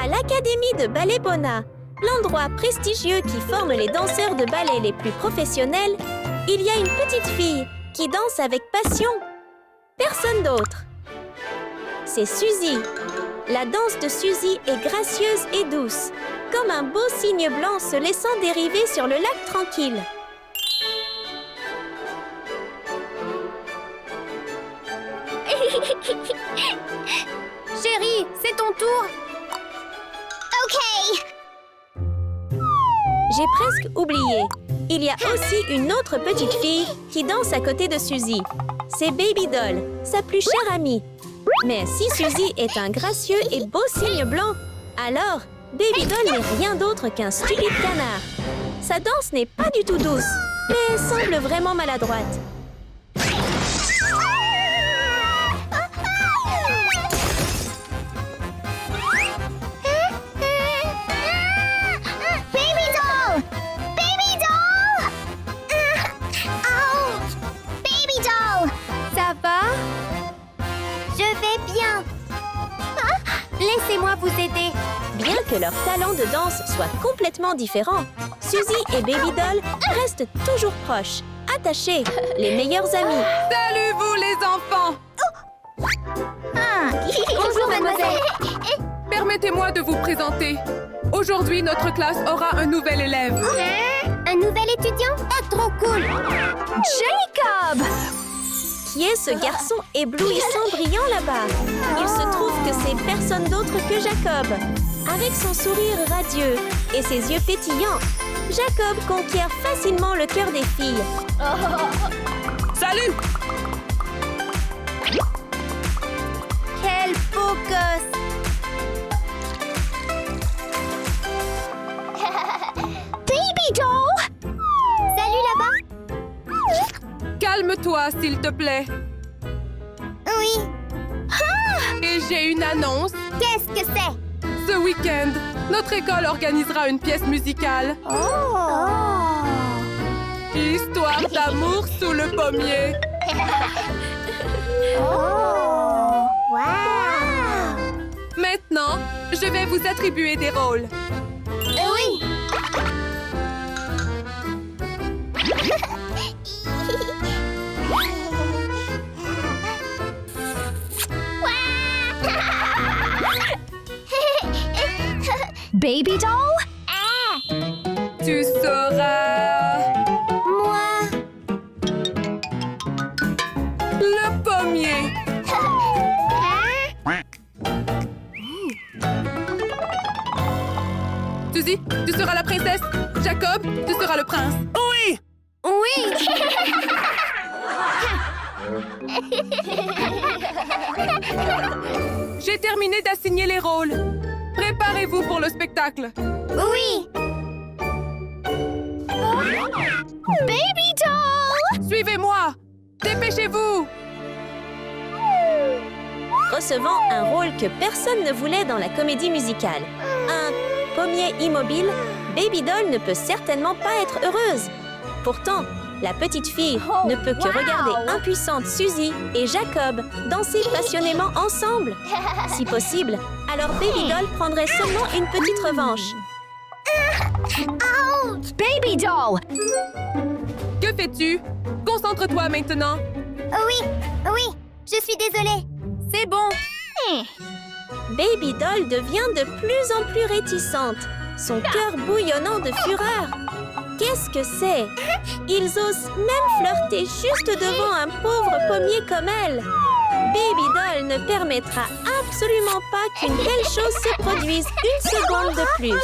À l'Académie de Ballet Bona, l'endroit prestigieux qui forme les danseurs de ballet les plus professionnels, il y a une petite fille qui danse avec passion. Personne d'autre. C'est Suzy. La danse de Suzy est gracieuse et douce, comme un beau cygne blanc se laissant dériver sur le lac tranquille. Chérie, c'est ton tour. OK. J'ai presque oublié. Il y a aussi une autre petite fille qui danse à côté de Suzy. C'est Baby Doll, sa plus chère amie. Mais si Suzy est un gracieux et beau cygne blanc, alors Baby Doll n'est rien d'autre qu'un stupide canard. Sa danse n'est pas du tout douce, mais semble vraiment maladroite. Baby doll! Baby doll! Ouch! Baby doll! Ça va? Je vais bien. Laissez-moi vous aider. Bien que leur talent de danse soit complètement différent, Suzy et Baby Doll restent toujours proches, attachés, les meilleurs amis. Salut vous les enfants! Bonjour, mademoiselle. Permettez-moi de vous présenter. Aujourd'hui, notre classe aura un nouvel élève. Un nouvel étudiant? Oh, trop cool! Jacob! Qui est ce garçon éblouissant brillant là-bas? Il se trouve que c'est personne d'autre que Jacob. Avec son sourire radieux et ses yeux pétillants, Jacob conquiert facilement le cœur des filles. Salut! Quel beau gosse! Baby doll! Salut là-bas! Calme-toi, s'il te plaît. Oui. Et j'ai une annonce. Qu'est-ce que c'est? Ce week-end, notre école organisera une pièce musicale. Oh! Histoire d'amour sous le pommier. Oh! Wow! Maintenant, je vais vous attribuer des rôles. Oui! Baby doll? Tu seras... Moi! le pommier. Suzy, tu seras la princesse. Jacob, tu seras le prince. Oui! Oui! J'ai terminé d'assigner les rôles. Préparez-vous pour le spectacle. Oui! Baby doll! Suivez-moi. Dépêchez-vous. Recevant un rôle que personne ne voulait dans la comédie musicale. Un pommier immobile, Baby Doll ne peut certainement pas être heureuse. Pourtant, la petite fille ne peut que regarder impuissante Suzy et Jacob danser passionnément ensemble. Si possible, alors Baby Doll prendrait seulement une petite revanche. Baby doll! Que fais-tu? Concentre-toi maintenant. Oui, oui, je suis désolée. C'est bon! Baby Doll devient de plus en plus réticente, son cœur bouillonnant de fureur. Qu'est-ce que c'est? Ils osent même flirter juste devant un pauvre pommier comme elle. Baby Doll ne permettra absolument pas qu'une belle chose se produise une seconde de plus.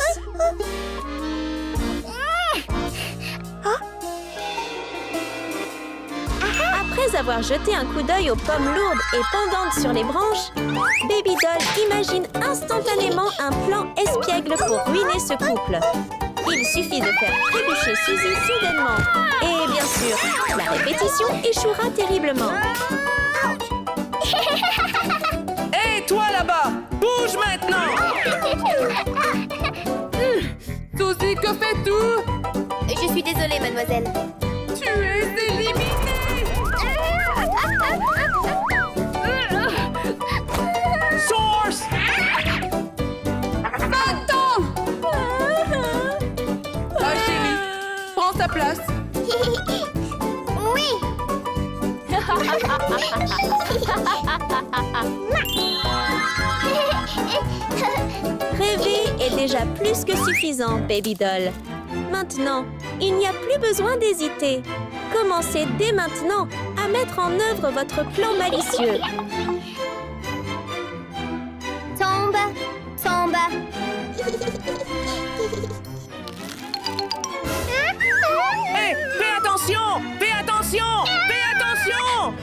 Après avoir jeté un coup d'œil aux pommes lourdes et pendantes sur les branches, Baby Doll imagine instantanément un plan espiègle pour ruiner ce couple. Il suffit de faire trébucher Suzy soudainement. Et bien sûr, la répétition échouera terriblement. Hé, toi là-bas! Bouge maintenant! Suzy, que fais-tu? Je suis désolée, mademoiselle. Tu es éliminée! Source! Rêver est déjà plus que suffisant, Baby Doll. Maintenant, il n'y a plus besoin d'hésiter. Commencez dès maintenant à mettre en œuvre votre plan malicieux. Tombe, tombe. Hé, fais attention! Fais attention! Fais attention!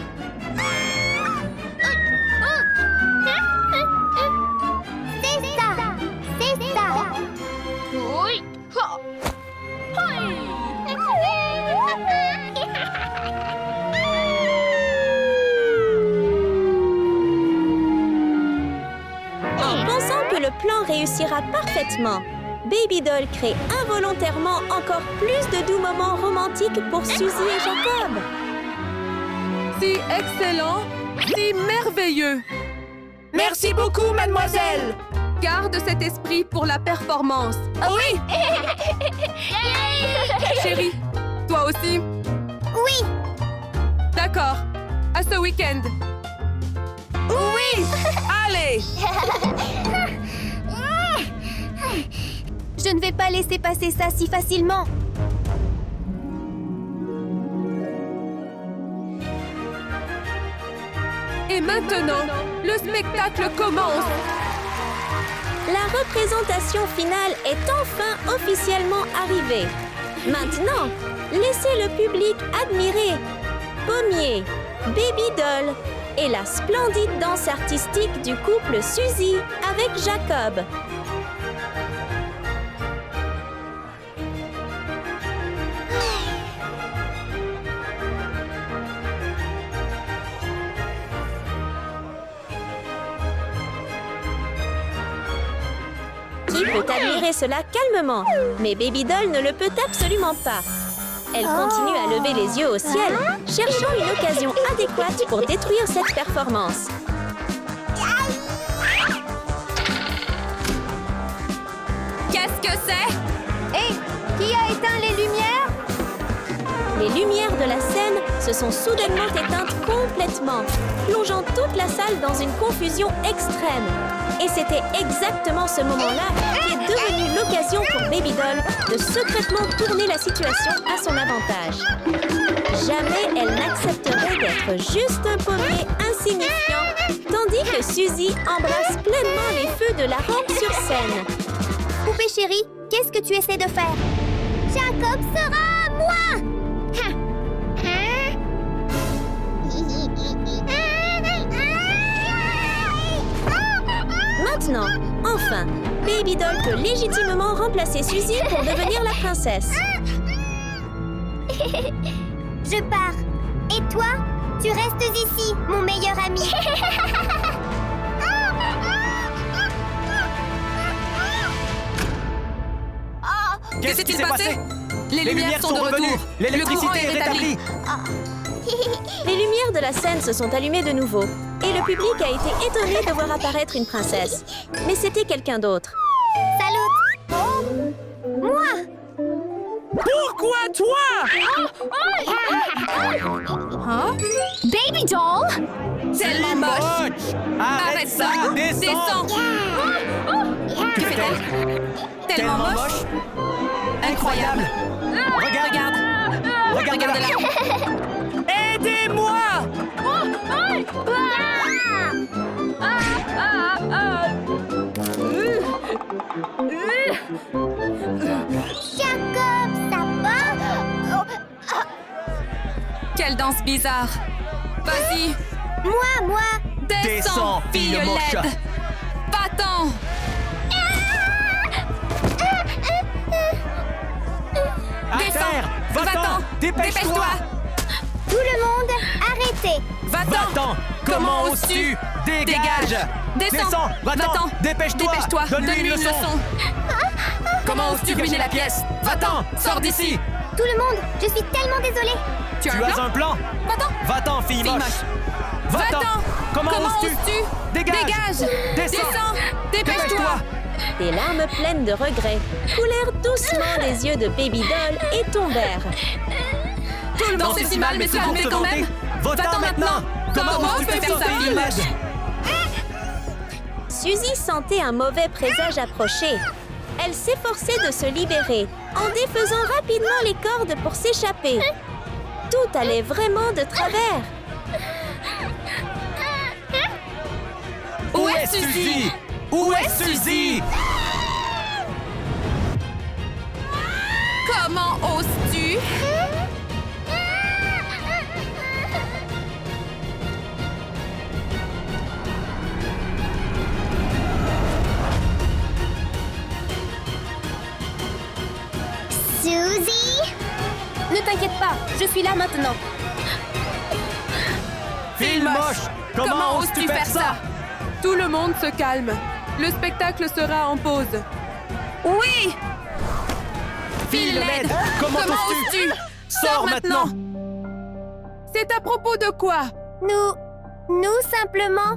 C'est ça, c'est ça. Pensant que le plan réussira parfaitement, Baby Doll crée involontairement encore plus de doux moments romantiques pour Suzy et Jacob. Si excellent, si merveilleux. Merci beaucoup, mademoiselle! Garde cet esprit pour la performance. Oui! Chérie, toi aussi? Oui, D'accord. À ce week-end. Oui! Allez! je ne vais pas laisser passer ça si facilement. Et maintenant, le spectacle commence. La représentation finale est enfin officiellement arrivée. Maintenant, laissez le public admirer Pommier, Baby Doll et la splendide danse artistique du couple Suzy avec Jacob. Qui peut admirer cela calmement, mais Baby Doll ne le peut absolument pas. Elle continue à lever les yeux au ciel, cherchant une occasion adéquate pour détruire cette performance. Qu'est-ce que c'est? Hé, qui a éteint les lumières? Les lumières de la scène se sont soudainement éteintes complètement, plongeant toute la salle dans une confusion extrême. Et c'était exactement ce moment-là qui est devenu l'occasion pour Baby Doll de secrètement tourner la situation à son avantage. Jamais elle n'accepterait d'être juste un pommier insignifiant, tandis que Suzy embrasse pleinement les feux de la rampe sur scène. Poupée chérie, qu'est-ce que tu essaies de faire? Jacob sera moi! Maintenant, enfin, Baby Doll peut légitimement remplacer Suzy pour devenir la princesse. Je pars. Et toi, tu restes ici, mon meilleur ami. Qu'est-ce qui s'est passé? Les lumières sont de revenues! retour. L'électricité Le courant est rétablie! Les lumières de la scène se sont allumées de nouveau, et le public a été étonné de voir apparaître une princesse. Mais c'était quelqu'un d'autre. Salut. Moi. Pourquoi toi? Baby Doll? Tellement moche. Arrête ça! Descends! Que fait-elle? Tellement moche. Incroyable! Regarde! Regarde-la! Aidez-moi! Jacob, ça va? Quelle danse bizarre. Vas-y, Moi. descends, fille moche. laide. Va-t'en. À Descends! terre! Va-t'en! Va-t'en! Dépêche-toi! Tout le monde, arrêtez. Va-t'en! Va-t'en! Comment oses-tu? Dégage! Descends! Va-t'en! Dépêche-toi! Donne-lui une leçon! Comment oses-tu ruiner la pièce? Va-t'en! Sors d'ici! Tout le monde, je suis tellement désolée. Tu as Tu un as plan? un plan? Va-t'en! Va-t'en, fille Fille moche! moche. Va-t'en! Comment oses-tu? Dégage! Descends! Dépêche-toi! Des larmes pleines de regret coulèrent doucement des yeux de Baby Doll et tombèrent. Tout le monde c'est si mal, mais se calmer quand même! Va-t'en maintenant! Comment Comment tu peux oses-tu faire ça, sortir fille de moche? Suzy sentait un mauvais présage approcher. Elle s'efforçait de se libérer en défaisant rapidement les cordes pour s'échapper. Tout allait vraiment de travers. Où est Suzy? Où est Suzy? Comment oses-tu? Suzy? Ne t'inquiète pas, je suis là maintenant. File moche! Comment oses-tu faire ça? Tout le monde se calme. Le spectacle sera en pause. Oui! File laide! Comment oses-tu? Sors maintenant! C'est à propos de quoi? Nous simplement...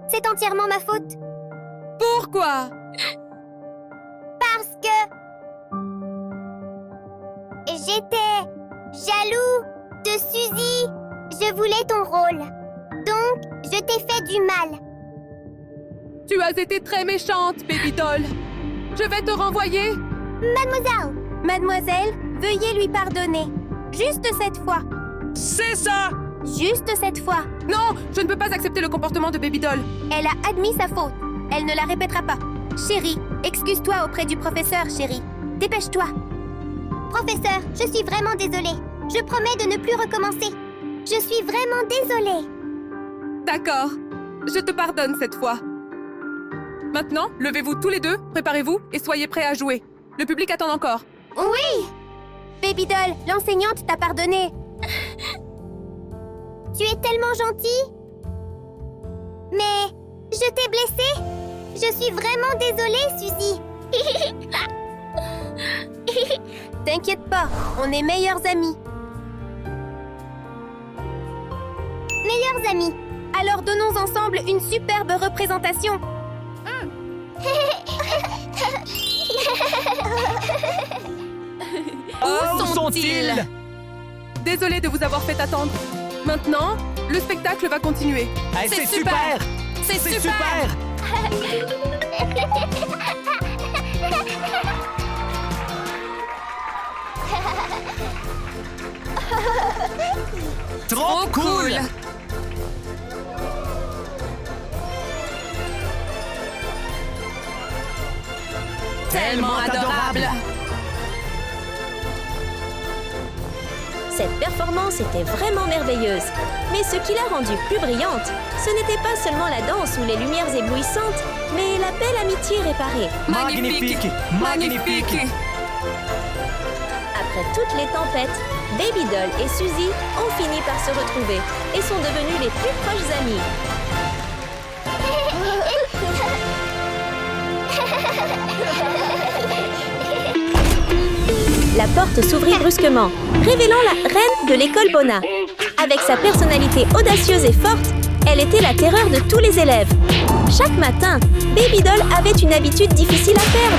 C'est entièrement ma faute. Pourquoi? Parce que... J'étais jaloux de Suzy. Je voulais ton rôle. Donc, je t'ai fait du mal. Tu as été très méchante, Baby Doll. Je vais te renvoyer. Mademoiselle, veuillez lui pardonner. Juste cette fois. C'est ça! Juste cette fois. Non, je ne peux pas accepter le comportement de Baby Doll. Elle a admis sa faute. Elle ne la répétera pas. Chérie, excuse-toi auprès du professeur, chérie. Dépêche-toi. Professeur, je suis vraiment désolée. Je promets de ne plus recommencer. Je suis vraiment désolée. D'accord. Je te pardonne cette fois. Maintenant, levez-vous tous les deux, préparez-vous et soyez prêts à jouer. Le public attend encore. Oui! Baby Doll, l'enseignante t'a pardonné. Tu es tellement gentille. Mais je t'ai blessée. Je suis vraiment désolée, Suzy. T'inquiète pas, on est meilleurs amis. Meilleurs amis. Alors donnons ensemble une superbe représentation. Où sont-ils? Désolée de vous avoir fait attendre. Maintenant, le spectacle va continuer. Ah, c'est super! C'est C'est super! super! Trop cool! Tellement adorable! Cette performance était vraiment merveilleuse. Mais ce qui l'a rendue plus brillante, ce n'était pas seulement la danse ou les lumières éblouissantes, mais la belle amitié réparée. Magnifique! Magnifique! Après toutes les tempêtes, Baby Doll et Suzy ont fini par se retrouver et sont devenus les plus proches amis. La porte s'ouvrit brusquement, révélant la reine de l'école Bona. Avec sa personnalité audacieuse et forte, elle était la terreur de tous les élèves. Chaque matin, Baby Doll avait une habitude difficile à perdre.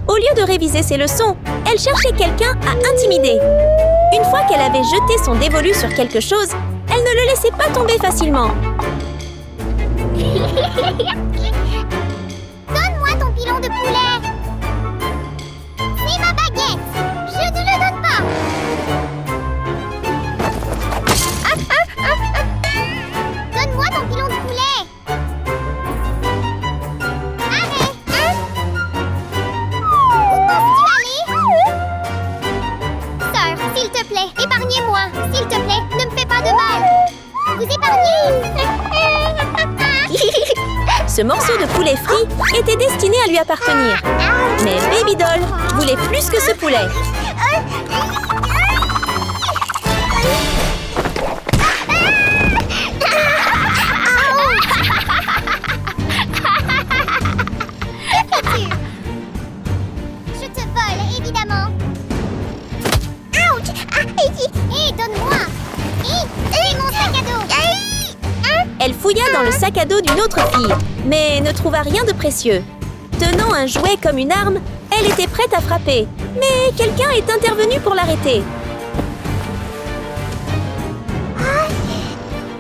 Au lieu de réviser ses leçons, elle cherchait quelqu'un à intimider. Une fois qu'elle avait jeté son dévolu sur quelque chose, elle ne le laissait pas tomber facilement. Donne-moi ton pilon de poulet. C'est ma baguette. Je ne le donne pas. Donne-moi ton pilon de poulet. Allez. Où penses-tu aller? Sœur, s'il te plaît, épargnez-moi. S'il te plaît, ne me fais pas de mal. Vous épargnez. Ce morceau de poulet frit était destiné à lui appartenir. Mais Baby Doll voulait plus que ce poulet. Je te vole, évidemment. Ouch! Hé, donne-moi. Hé, mon sac à dos. Elle fouilla dans le sac à dos d'une autre fille, mais ne trouva rien de précieux. Tenant un jouet comme une arme, elle était prête à frapper. Mais quelqu'un est intervenu pour l'arrêter.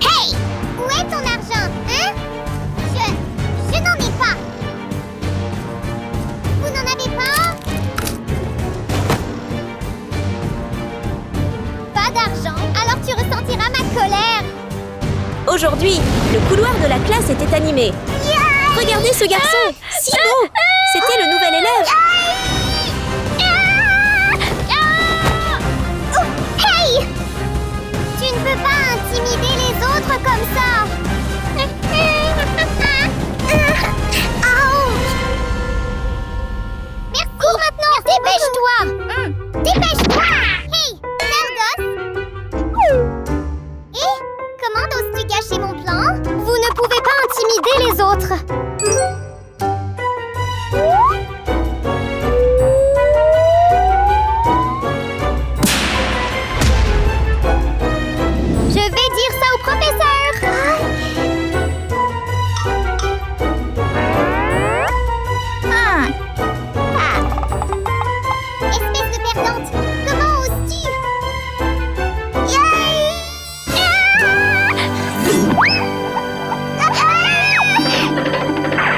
Hey! Où est ton argent, hein? Je n'en ai pas. Vous n'en avez pas? Pas d'argent, alors tu ressentiras ma colère. Aujourd'hui, le couloir de la classe était animé. Regardez ce garçon, si beau! C'était le nouvel élève. Hey! Tu ne peux pas intimider les autres comme ça. Merci. Cours maintenant. Dépêche-toi. Dépêche-toi. Hey, sale gosse. Et comment oses-tu gâcher mon plan? Vous ne pouvez pas intimider les autres. Je vais dire ça au professeur. Espèce de perdante, comment oses-tu?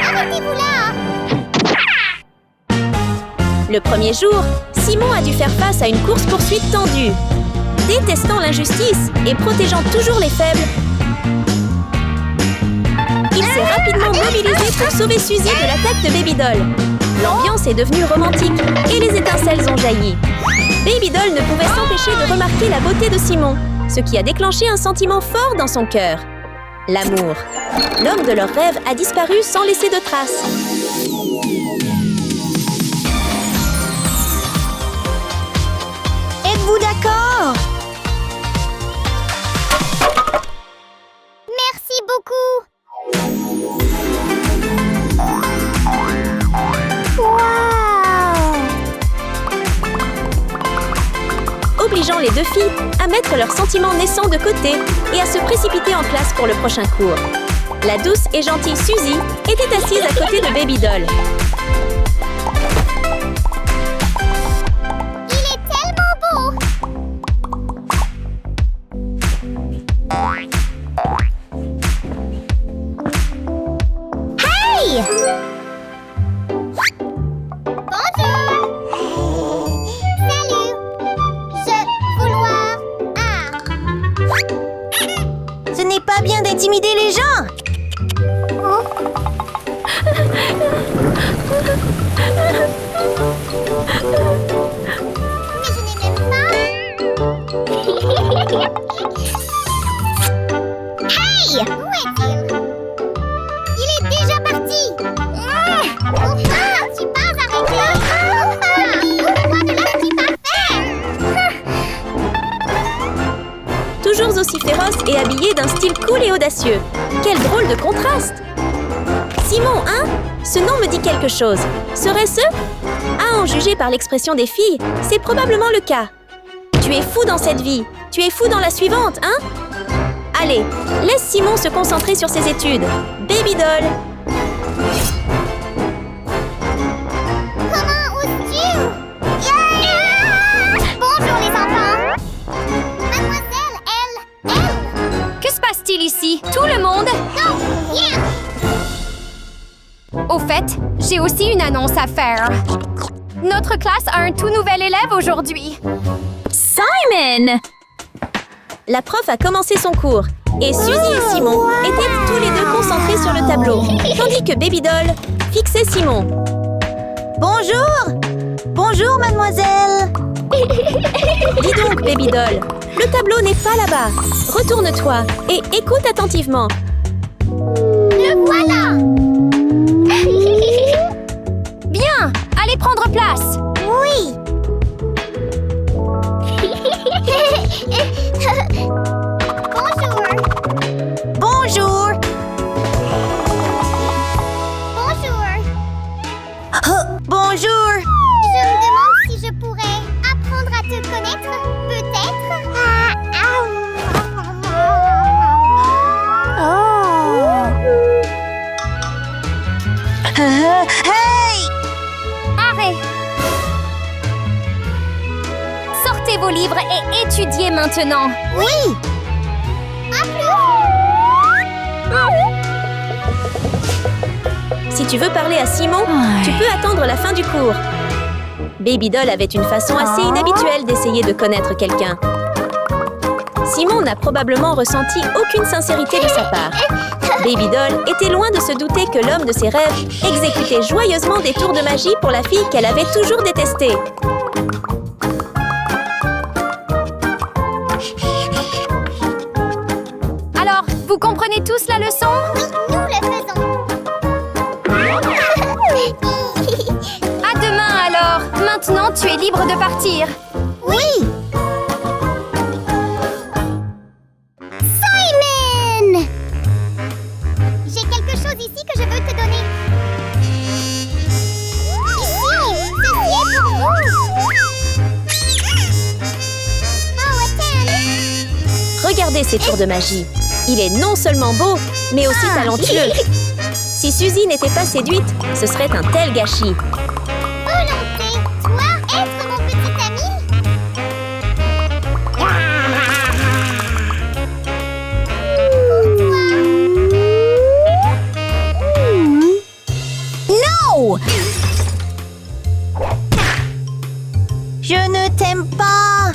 Arrêtez-vous là! Le premier jour, Simon a dû faire face à une course-poursuite tendue. Détestant l'injustice et protégeant toujours les faibles, il s'est rapidement mobilisé pour sauver Suzy de l'attaque de Baby Doll. L'ambiance est devenue romantique et les étincelles ont jailli. Baby Doll ne pouvait s'empêcher de remarquer la beauté de Simon, ce qui a déclenché un sentiment fort dans son cœur. L'amour. L'homme de leurs rêves a disparu sans laisser de traces. Êtes-vous d'accord? Merci beaucoup. Obligeant les deux filles à mettre leurs sentiments naissants de côté et à se précipiter en classe pour le prochain cours. La douce et gentille Suzy était assise à côté de Baby Doll. Il est tellement beau. Hey! Bonjour. Salut. Ce n'est pas bien d'intimider les gens. Mais je n'ai même pas. Hey! Où est-il? Il est déjà parti. Tu pars avec lui. Ouvre-moi de là, tu vas faire. Toujours aussi féroce et habillé d'un style cool et audacieux. Quel drôle de contraste! Simon, hein? Ce nom me dit quelque chose. Serait-ce? À en juger par l'expression des filles, c'est probablement le cas. Tu es fou dans cette vie. Tu es fou dans la suivante, hein? Allez, laisse Simon se concentrer sur ses études. Baby Doll! Comment oses-tu? Bonjour les enfants. Mademoiselle, elle. Que se passe-t-il ici? Tout le monde? Non, viens. Au fait, j'ai aussi une annonce à faire. Notre classe a un tout nouvel élève aujourd'hui. Simon! La prof a commencé son cours et Suzy et Simon étaient tous les deux concentrés sur le tableau, tandis que Baby Doll fixait Simon. Bonjour. Bonjour, mademoiselle. Dis donc, Baby Doll, le tableau n'est pas là-bas. Retourne-toi et écoute attentivement. Le voilà. Bien! Allez prendre place! Oui. Bonjour. Bonjour. Bonjour. Bonjour. Je me demande si je pourrais apprendre à te connaître, peut-être. Hey! vos livres et étudiez maintenant. Oui. Si tu veux parler à Simon, tu peux attendre la fin du cours. Baby Doll avait une façon assez inhabituelle d'essayer de connaître quelqu'un. Simon n'a probablement ressenti aucune sincérité de sa part. Baby Doll était loin de se douter que l'homme de ses rêves exécutait joyeusement des tours de magie pour la fille qu'elle avait toujours détestée. Alors, vous comprenez tous la leçon? Nous le faisons. À demain alors. Maintenant, tu es libre de partir. Oui. Simon! J'ai quelque chose ici que je veux te donner. Ici, ceci est pour vous. Oh, attends. Regardez ces tours de magie. Il est non seulement beau, mais aussi talentueux. Si Suzy n'était pas séduite, ce serait un tel gâchis. Volonté, toi, être mon petit ami? Non! Je ne t'aime pas!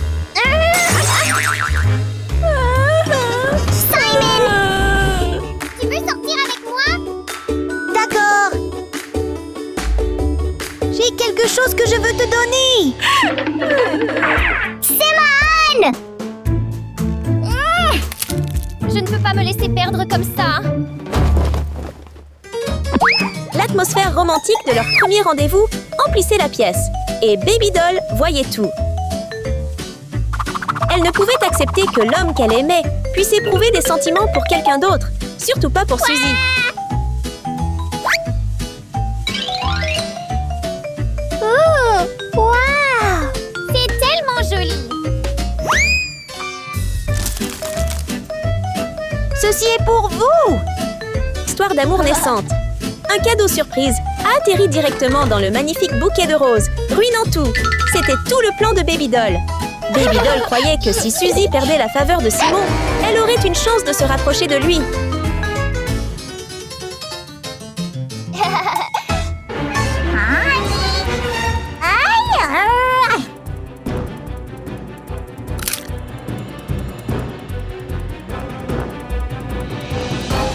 Simon! Tu veux sortir avec moi? D'accord! J'ai quelque chose que je veux te donner! Simon! Je ne peux pas me laisser perdre comme ça. L'atmosphère romantique de leur premier rendez-vous emplissait la pièce. Et Baby Doll voyait tout. Elle ne pouvait accepter que l'homme qu'elle aimait puisse éprouver des sentiments pour quelqu'un d'autre. Surtout pas pour Suzy. Oh! Wow! C'est tellement joli. Ceci est pour vous! Histoire d'amour naissante. Un cadeau surprise a atterri directement dans le magnifique bouquet de roses, ruinant tout. C'était tout le plan de Baby Doll. Baby Doll croyait que si Suzy perdait la faveur de Simon, elle aurait une chance de se rapprocher de lui.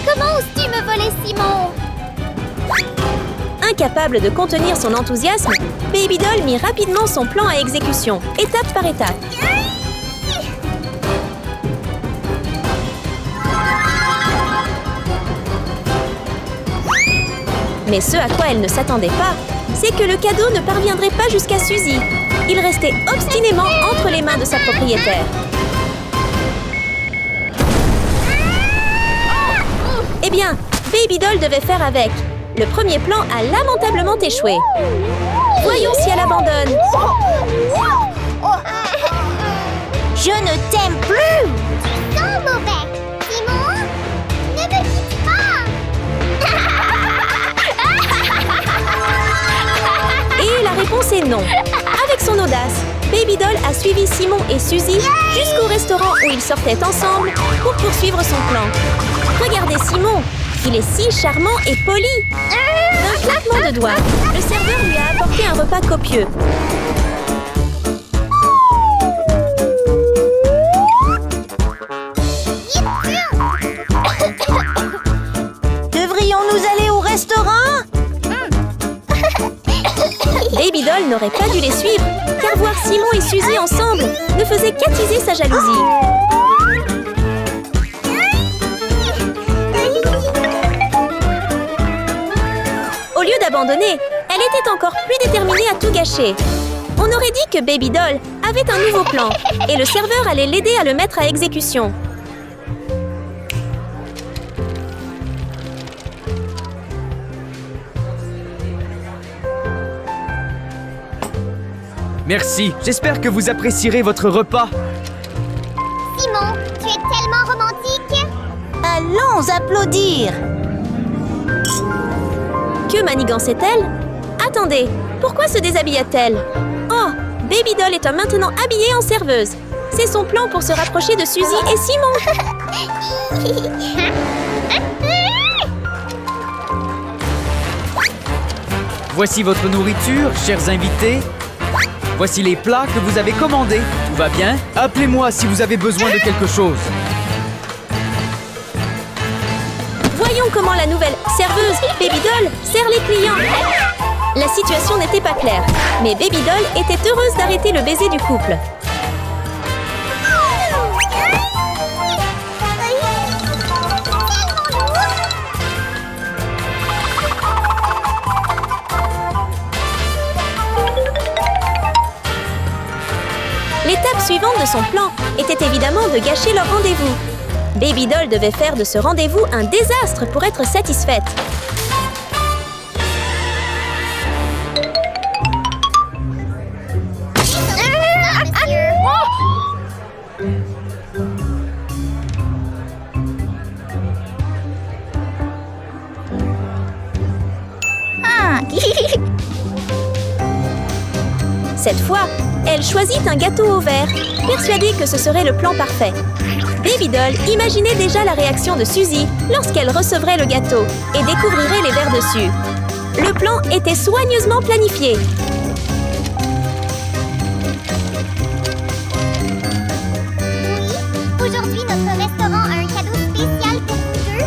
Comment oses-tu me voler, Simon? Incapable de contenir son enthousiasme, Baby Doll mit rapidement son plan à exécution, étape par étape. Mais ce à quoi elle ne s'attendait pas, c'est que le cadeau ne parviendrait pas jusqu'à Suzy. Il restait obstinément entre les mains de sa propriétaire. Eh bien, Baby Doll devait faire avec. Le premier plan a lamentablement échoué. Voyons si elle abandonne. Je ne t'aime plus! Sans mauvais. Simon, ne me quitte pas. Et la réponse est non. Avec son audace, Baby Doll a suivi Simon et Suzy jusqu'au restaurant où ils sortaient ensemble pour poursuivre son plan. Regardez Simon, il est si charmant et poli. D'un claquement de doigts, le serveur lui a apporté un repas copieux. Devrions-nous aller au restaurant? Baby Doll n'aurait pas dû les suivre, car voir Simon et Suzy ensemble ne faisait qu'attiser sa jalousie. Au lieu d'abandonner, elle était encore plus déterminée à tout gâcher. On aurait dit que Baby Doll avait un nouveau plan, et le serveur allait l'aider à le mettre à exécution. Merci. J'espère que vous apprécierez votre repas. Simon, tu es tellement romantique. Allons applaudir! Que manigançait-elle? Attendez, pourquoi se déshabillait-elle? Oh, Baby Doll est maintenant habillée en serveuse. C'est son plan pour se rapprocher de Suzy et Simon. Voici votre nourriture, chers invités. Voici les plats que vous avez commandés. Tout va bien? Appelez-moi si vous avez besoin de quelque chose. Voyons comment la nouvelle serveuse, Baby Doll, sert les clients. La situation n'était pas claire, mais Baby Doll était heureuse d'arrêter le baiser du couple. L'étape suivante de son plan était évidemment de gâcher leur rendez-vous. Baby Doll devait faire de ce rendez-vous un désastre pour être satisfaite. Cette fois, elle choisit un gâteau au verre, persuadée que ce serait le plan parfait. Baby Doll imaginait déjà la réaction de Suzy lorsqu'elle recevrait le gâteau et découvrirait les verres dessus. Le plan était soigneusement planifié. Oui, aujourd'hui notre restaurant a un cadeau spécial pour vous deux.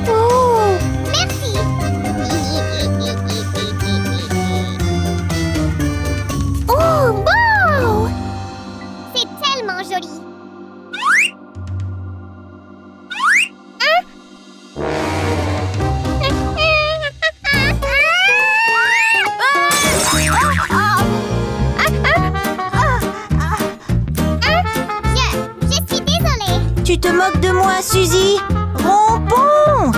Oh, merci. Oh, wow! C'est tellement joli. Je suis désolée. Tu te moques de moi, Suzy? Rompons!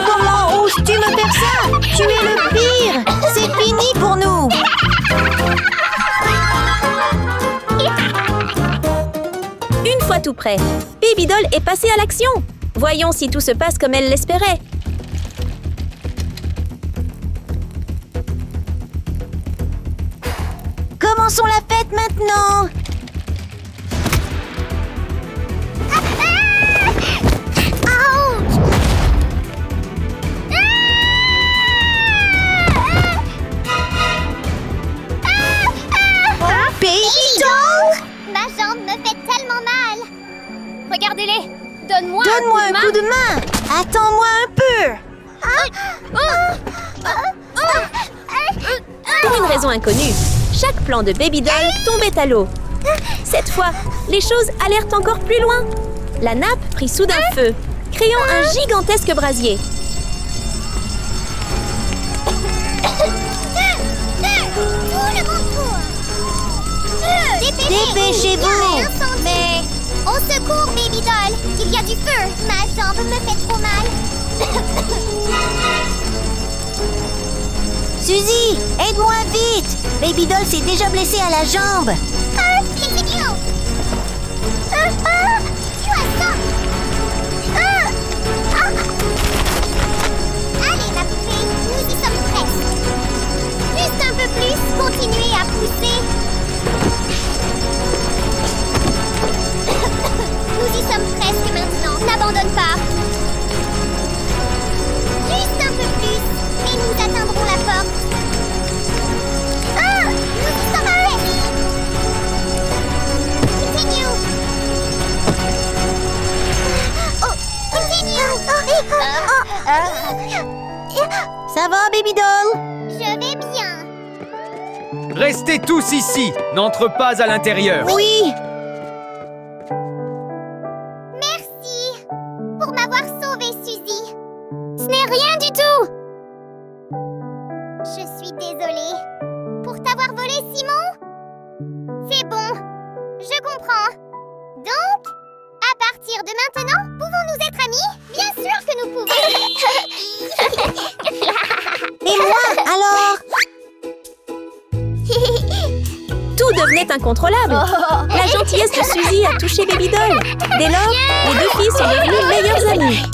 Comment oses-tu me faire ça? Tu es le pire! C'est fini pour nous! Une fois tout prêt, Baby Doll est passée à l'action. Voyons si tout se passe comme elle l'espérait. Commençons la fête maintenant! Baby Doll! Ma jambe me fait tellement mal. Regardez-les! Donne-moi Donne-moi un coup de main! Attends-moi un peu! Pour une raison inconnue, chaque plan de Baby Doll tombait à l'eau. Cette fois, les choses allèrent encore plus loin. La nappe prit soudain feu, créant un gigantesque brasier. Tout le monde court. Dépêchez-vous! Mais au secours, Baby Doll. Il y a du feu. Ma jambe me fait trop mal. Suzy, aide-moi vite! Baby Doll s'est déjà blessée à la jambe. Idiot. Tu as ça. Allez, ma poupée, nous y sommes presque. Juste un peu plus, continuez à pousser. Nous y sommes presque maintenant. N'abandonne pas. Juste un peu plus, et nous atteindrons la porte. Nous y sommes presque. Continue. Continue. Ça va, Baby Doll? Je vais bien. Restez tous ici. N'entre pas à l'intérieur. Oui! Merci pour m'avoir sauvée, Suzy. Ce n'est rien du tout. Je suis désolée. Pour t'avoir volé, Simon? C'est bon. Je comprends. Donc, à partir de maintenant, pouvons-nous être amis? Bien sûr que nous pouvons. Et moi, alors? Tout devenait incontrôlable. La gentillesse de Suzy a touché Baby Doll. Dès lors, les deux filles sont devenues meilleures amies.